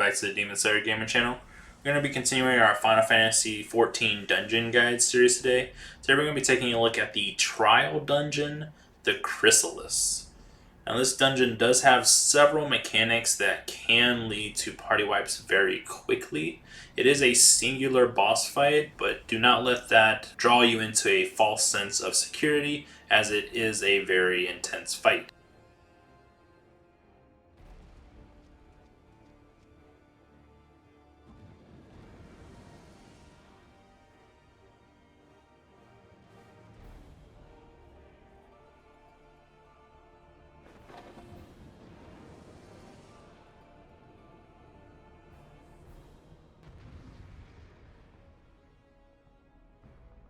back to the Demon Slayer Gamer channel. We're going to be continuing our Final Fantasy XIV Dungeon Guide series today. Today we're going to be taking a look at the Trial Dungeon, the Chrysalis. Now this dungeon does have several mechanics that can lead to party wipes very quickly. It is a singular boss fight, but do not let that draw you into a false sense of security, as it is a very intense fight.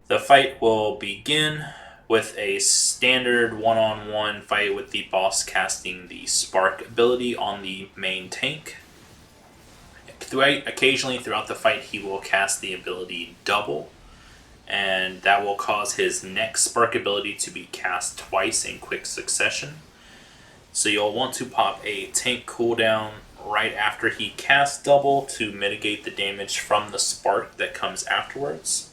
The fight will begin with a standard one-on-one fight with the boss casting the Spark ability on the main tank. Occasionally throughout the fight he will cast the ability Double, and that will cause his next Spark ability to be cast twice in quick succession. So you'll want to pop a tank cooldown right after he casts Double to mitigate the damage from the Spark that comes afterwards.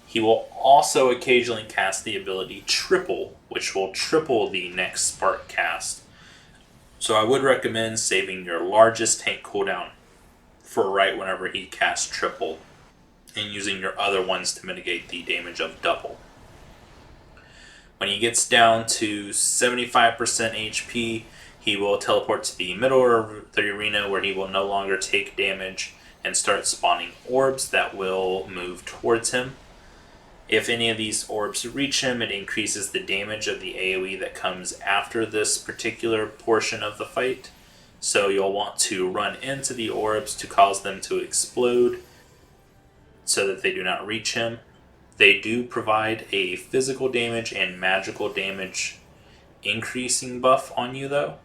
He will also occasionally cast the ability Triple, which will triple the next Spark cast. So I would recommend saving your largest tank cooldown for right whenever he casts Triple, and using your other ones to mitigate the damage of Double. When he gets down to 75% HP, he will teleport to the middle of the arena where he will no longer take damage and start spawning orbs that will move towards him. If any of these orbs reach him, it increases the damage of the AoE that comes after this particular portion of the fight. So you'll want to run into the orbs to cause them to explode so that they do not reach him. They do provide a physical damage and magical damage increasing buff on you though.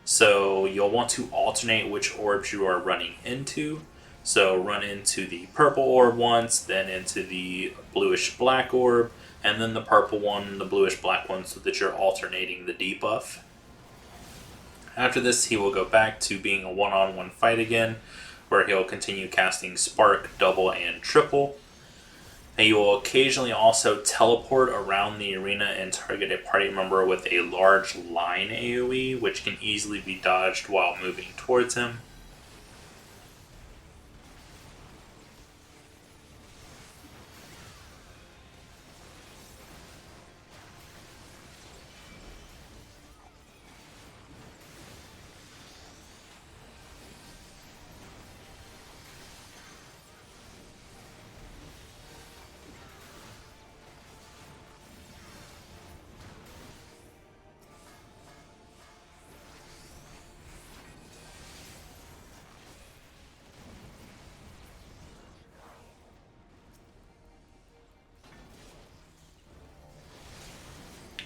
So you'll want to alternate which orbs you are running into. So run into the purple orb once, then into the bluish black orb, and then the purple one and the bluish black one, so that you're alternating the debuff. After this, he will go back to being a one-on-one fight again, where he'll continue casting Spark, Double, and Triple. And he will occasionally also teleport around the arena and target a party member with a large line AoE, which can easily be dodged while moving towards him.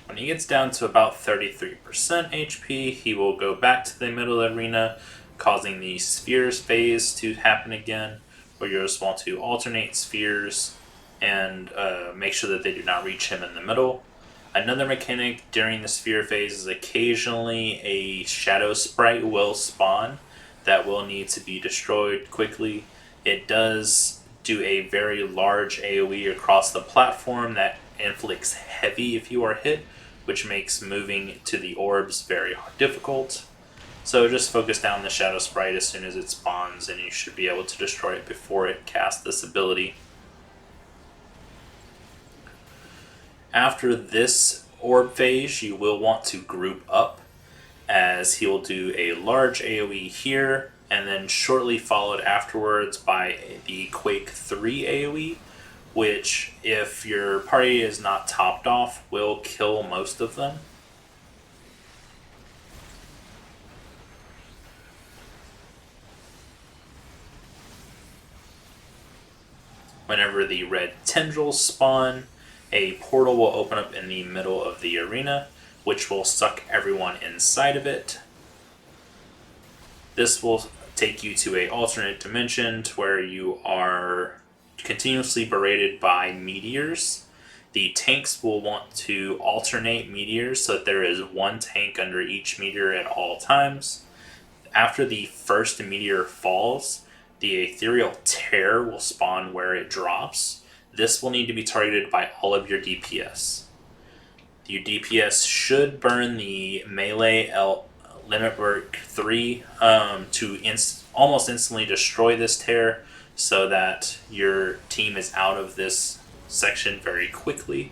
When he gets down to about 33% HP, he will go back to the middle of the arena, causing the spheres phase to happen again, where you just want to alternate spheres and make sure that they do not reach him in the middle. Another mechanic during the sphere phase is occasionally a shadow sprite will spawn that will need to be destroyed quickly. It does do a very large AoE across the platform that inflicts heavy if you are hit, which makes moving to the orbs very difficult. So just focus down the Shadow Sprite as soon as it spawns, and you should be able to destroy it before it casts this ability. After this orb phase, you will want to group up, as he will do a large AoE here, and then shortly followed afterwards by the Quake 3 AoE, which, if your party is not topped off, will kill most of them. Whenever the red tendrils spawn, a portal will open up in the middle of the arena, which will suck everyone inside of it. This will take you to an alternate dimension to where you are continuously berated by meteors. The tanks will want to alternate meteors so that there is one tank under each meteor at all times. after the first meteor falls, the ethereal tear will spawn where it drops. This will need to be targeted by all of your DPS. Your DPS should burn the melee limit work 3 to almost instantly destroy this tear, so that your team is out of this section very quickly.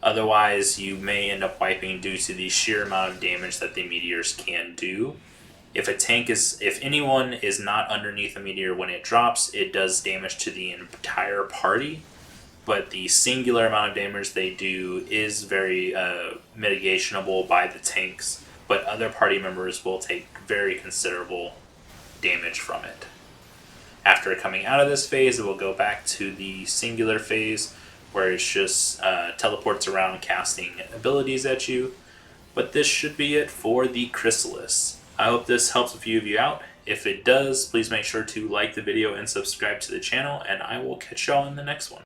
Otherwise, you may end up wiping due to the sheer amount of damage that the meteors can do. If anyone is not underneath a meteor when it drops, it does damage to the entire party. But the singular amount of damage they do is very mitigationable by the tanks. But other party members will take very considerable damage from it. After coming out of this phase, it will go back to the singular phase, where it's just teleports around casting abilities at you. But this should be it for the Chrysalis. I hope this helps a few of you out. If it does, please make sure to like the video and subscribe to the channel, and I will catch y'all in the next one.